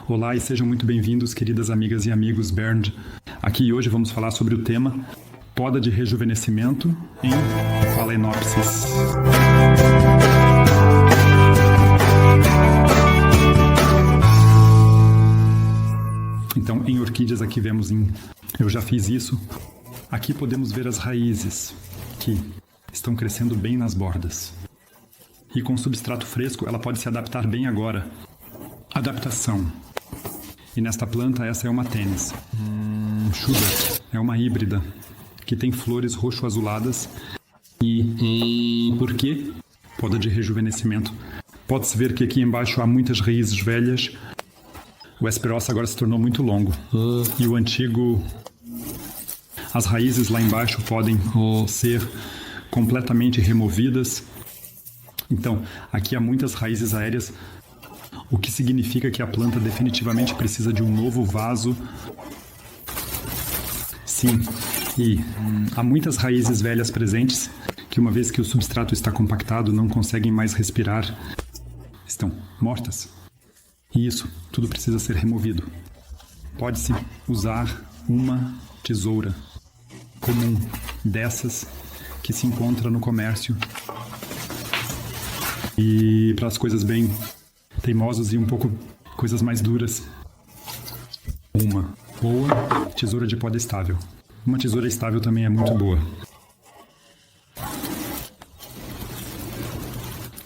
Olá e sejam muito bem-vindos, queridas amigas e amigos Bernd. Aqui hoje vamos falar sobre o tema poda de rejuvenescimento em Phalaenopsis. Então, em orquídeas aqui vemos eu já fiz isso. Aqui podemos ver as raízes que estão crescendo bem nas bordas. E com substrato fresco, ela pode se adaptar bem agora. Adaptação. E nesta planta, essa é uma tênis. Schubert é uma híbrida que tem flores roxo-azuladas. E por quê? Poda de rejuvenescimento. Pode-se ver que aqui embaixo há muitas raízes velhas. O Hesperossa agora se tornou muito longo. E o antigo... As raízes lá embaixo podem ser completamente removidas. Então, aqui há muitas raízes aéreas, o que significa que a planta definitivamente precisa de um novo vaso. Sim, e há muitas raízes velhas presentes que, uma vez que o substrato está compactado, não conseguem mais respirar. Estão mortas. E isso tudo precisa ser removido. Pode-se usar uma tesoura comum dessas que se encontra no comércio. E para as coisas bem teimosas e um pouco coisas mais duras, uma boa tesoura de poda estável. Uma tesoura estável também é muito boa.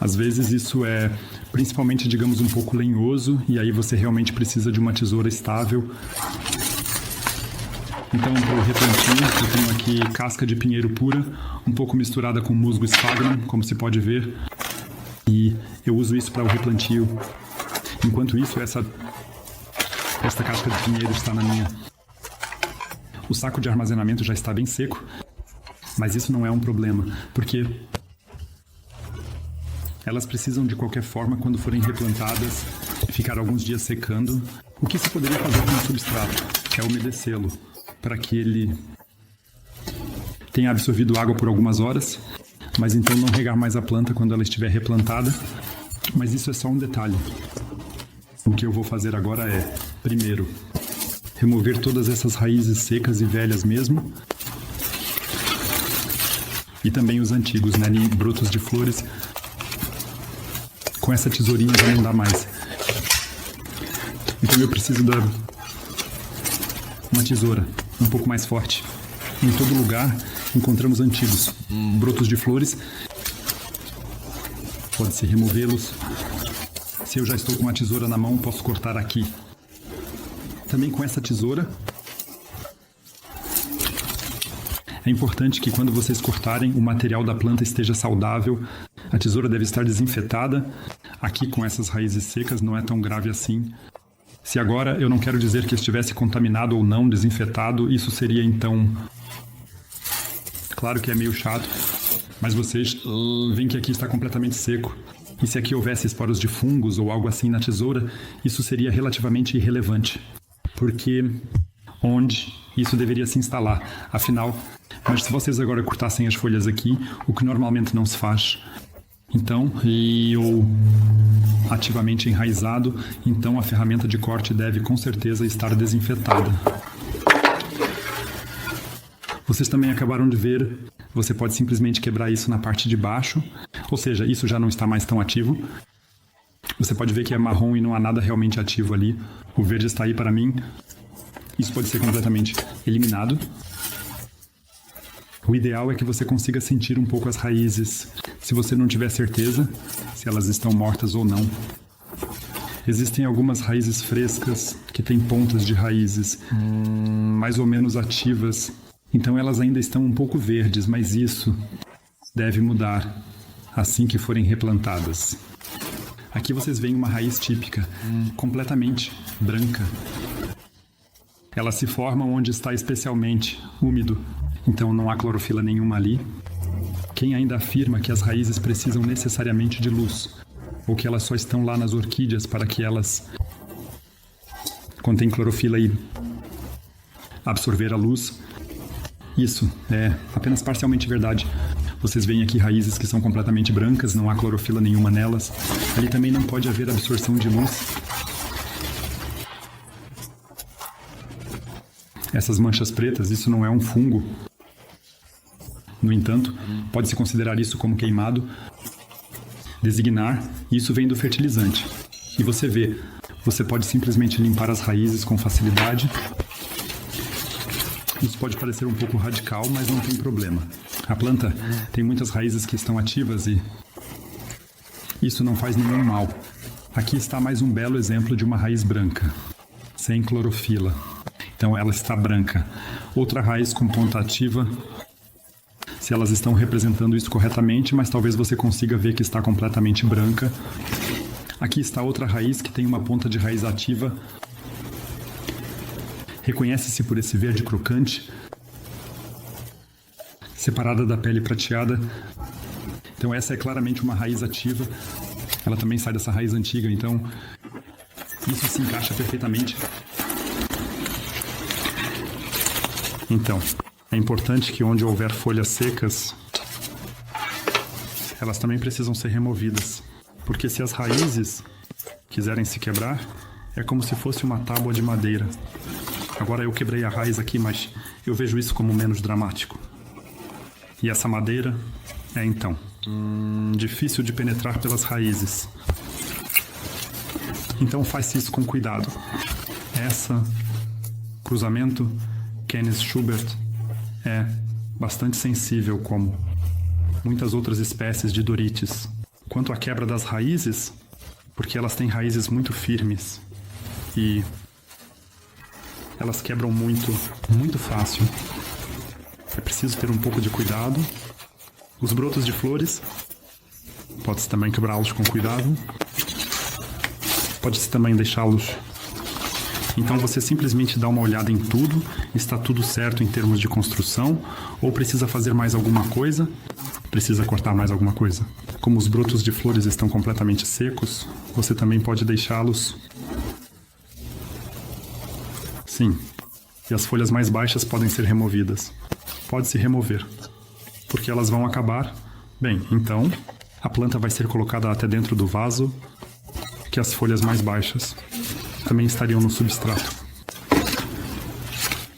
Às vezes isso é principalmente, digamos, um pouco lenhoso, e aí você realmente precisa de uma tesoura estável. Então, para o replantio, eu tenho aqui casca de pinheiro pura, um pouco misturada com musgo sphagnum, como se pode ver. E eu uso isso para o replantio. Enquanto isso, esta casca de pinheiro está na minha... O saco de armazenamento já está bem seco, mas isso não é um problema, porque elas precisam, de qualquer forma, quando forem replantadas, ficar alguns dias secando. O que se poderia fazer com o substrato é umedecê-lo, para que ele tenha absorvido água por algumas horas, mas então não regar mais a planta quando ela estiver replantada. Mas isso é só um detalhe. O que eu vou fazer agora é, primeiro, remover todas essas raízes secas e velhas mesmo, e também os antigos, né, brotos de flores. Com essa tesourinha já não dá mais. Então eu preciso dar uma tesoura um pouco mais forte. Em todo lugar encontramos antigos brotos de flores. Pode-se removê-los. Se eu já estou com a tesoura na mão, posso cortar aqui. Também com essa tesoura, é importante que quando vocês cortarem, o material da planta esteja saudável. A tesoura deve estar desinfetada. Aqui com essas raízes secas não é tão grave assim. Se agora eu não quero dizer que estivesse contaminado ou não, desinfetado, isso seria então... Claro que é meio chato, mas vocês veem que aqui está completamente seco. E se aqui houvesse esporos de fungos ou algo assim na tesoura, isso seria relativamente irrelevante. Porque onde isso deveria se instalar? Afinal, mas se vocês agora cortassem as folhas aqui, o que normalmente não se faz, então, ou ativamente enraizado, então a ferramenta de corte deve com certeza estar desinfetada. Vocês também acabaram de ver, você pode simplesmente quebrar isso na parte de baixo, ou seja, isso já não está mais tão ativo. Você pode ver que é marrom e não há nada realmente ativo ali. O verde está aí para mim. Isso pode ser completamente eliminado. O ideal é que você consiga sentir um pouco as raízes, se você não tiver certeza se elas estão mortas ou não. Existem algumas raízes frescas que têm pontas de raízes mais ou menos ativas. Então elas ainda estão um pouco verdes, mas isso deve mudar assim que forem replantadas. Aqui vocês veem uma raiz típica, completamente branca. Ela se forma onde está especialmente úmido, então não há clorofila nenhuma ali. Quem ainda afirma que as raízes precisam necessariamente de luz, ou que elas só estão lá nas orquídeas para que elas contêm clorofila e absorver a luz, isso é apenas parcialmente verdade. Vocês veem aqui raízes que são completamente brancas, não há clorofila nenhuma nelas. Ali também não pode haver absorção de luz. Essas manchas pretas, isso não é um fungo. No entanto, pode-se considerar isso como queimado, designar, isso vem do fertilizante. E você vê, você pode simplesmente limpar as raízes com facilidade. Isso pode parecer um pouco radical, mas não tem problema. A planta tem muitas raízes que estão ativas e isso não faz nenhum mal. Aqui está mais um belo exemplo de uma raiz branca, sem clorofila. Então ela está branca. Outra raiz com ponta ativa, se elas estão representando isso corretamente, mas talvez você consiga ver que está completamente branca. Aqui está outra raiz que tem uma ponta de raiz ativa. Reconhece-se por esse verde crocante, separada da pele prateada. Então essa é claramente uma raiz ativa. Ela também sai dessa raiz antiga, então isso se encaixa perfeitamente. Então, é importante que onde houver folhas secas, elas também precisam ser removidas. Porque se as raízes quiserem se quebrar, é como se fosse uma tábua de madeira. Agora eu quebrei a raiz aqui, mas eu vejo isso como menos dramático. E essa madeira é então difícil de penetrar pelas raízes. Então faz isso com cuidado. Essa cruzamento Canis Schubert é bastante sensível, como muitas outras espécies de Dorites. Quanto à quebra das raízes, porque elas têm raízes muito firmes e elas quebram muito fácil. É preciso ter um pouco de cuidado. Os brotos de flores, pode-se também quebrá-los com cuidado. Pode-se também deixá-los. Então você simplesmente dá uma olhada em tudo, está tudo certo em termos de construção, ou precisa fazer mais alguma coisa, precisa cortar mais alguma coisa. Como os brotos de flores estão completamente secos, você também pode deixá-los. Sim, e as folhas mais baixas podem ser removidas. Pode-se remover, porque elas vão acabar. Bem, então a planta vai ser colocada até dentro do vaso, que as folhas mais baixas também estariam no substrato.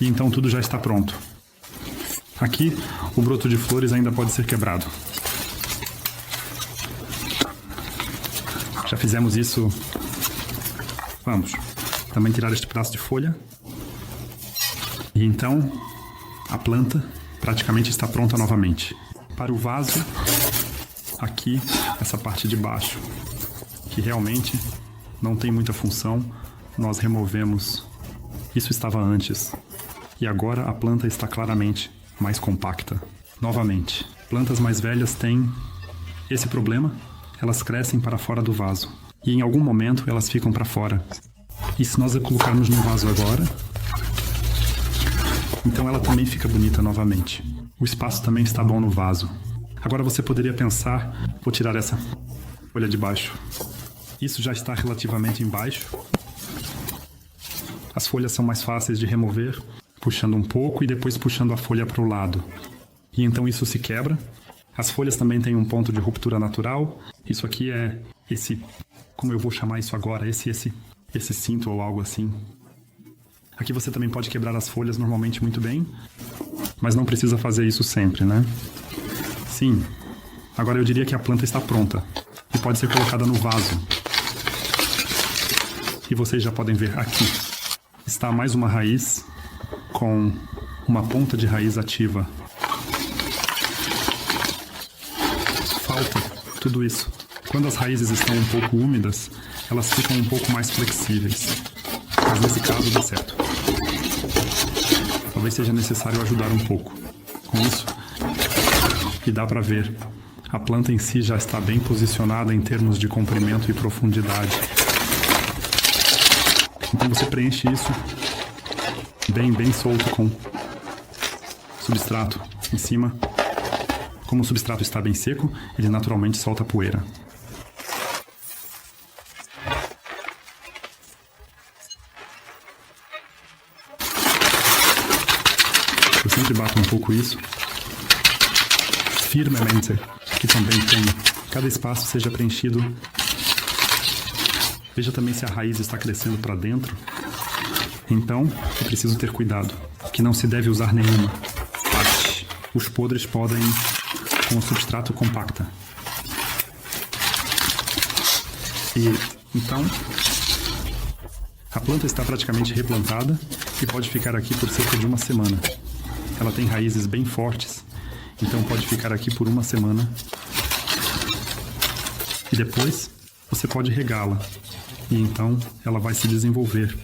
E então tudo já está pronto. Aqui, o broto de flores ainda pode ser quebrado. Já fizemos isso. Vamos também tirar este pedaço de folha. E então, a planta praticamente está pronta novamente. Para o vaso, aqui, essa parte de baixo, que realmente não tem muita função, nós removemos. Isso estava antes. E agora a planta está claramente mais compacta. Novamente, plantas mais velhas têm esse problema. Elas crescem para fora do vaso. E em algum momento elas ficam para fora. E se nós a colocarmos no vaso agora, então ela também fica bonita novamente. O espaço também está bom no vaso. Agora você poderia pensar, vou tirar essa folha de baixo. Isso já está relativamente embaixo. As folhas são mais fáceis de remover, puxando um pouco e depois puxando a folha para o lado. E então isso se quebra. As folhas também têm um ponto de ruptura natural. Isso aqui é esse, como eu vou chamar isso agora, esse cinto ou algo assim. Aqui você também pode quebrar as folhas normalmente muito bem, mas não precisa fazer isso sempre, né? Sim. Agora eu diria que a planta está pronta e pode ser colocada no vaso. E vocês já podem ver aqui. Está mais uma raiz com uma ponta de raiz ativa. Falta tudo isso. Quando as raízes estão um pouco úmidas, elas ficam um pouco mais flexíveis. Mas nesse caso dá certo. Talvez seja necessário ajudar um pouco com isso. E dá para ver. A planta em si já está bem posicionada em termos de comprimento e profundidade. Então você preenche isso bem solto com substrato em cima. Como o substrato está bem seco, ele naturalmente solta poeira. Eu sempre bato um pouco isso. Firmemente, que também tem. Cada espaço seja preenchido Veja também se a raiz está crescendo para dentro. Então, é preciso ter cuidado, que não se deve usar nenhuma parte. Os podres podem com o substrato compacta. E então, a planta está praticamente replantada e pode ficar aqui por cerca de uma semana. Ela tem raízes bem fortes, então pode ficar aqui por uma semana. E depois, você pode regá-la. E então, ela vai se desenvolver.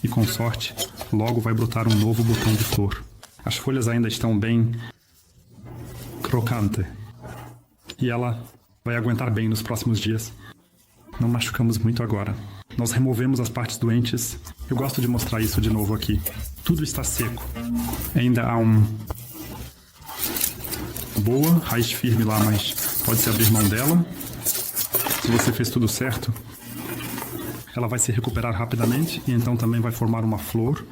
E com sorte, logo vai brotar um novo botão de flor. As folhas ainda estão bem crocante. E ela vai aguentar bem nos próximos dias. Não machucamos muito agora. Nós removemos as partes doentes. Eu gosto de mostrar isso de novo aqui. Tudo está seco. Ainda há boa raiz firme lá, mas pode-se abrir mão dela. Se você fez tudo certo, ela vai se recuperar rapidamente e então também vai formar uma flor.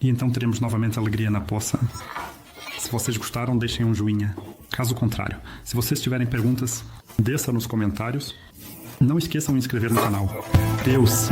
E então teremos novamente alegria na poça. Se vocês gostaram, deixem um joinha. Caso contrário, se vocês tiverem perguntas, deixa nos comentários. Não esqueçam de inscrever no canal. Deus!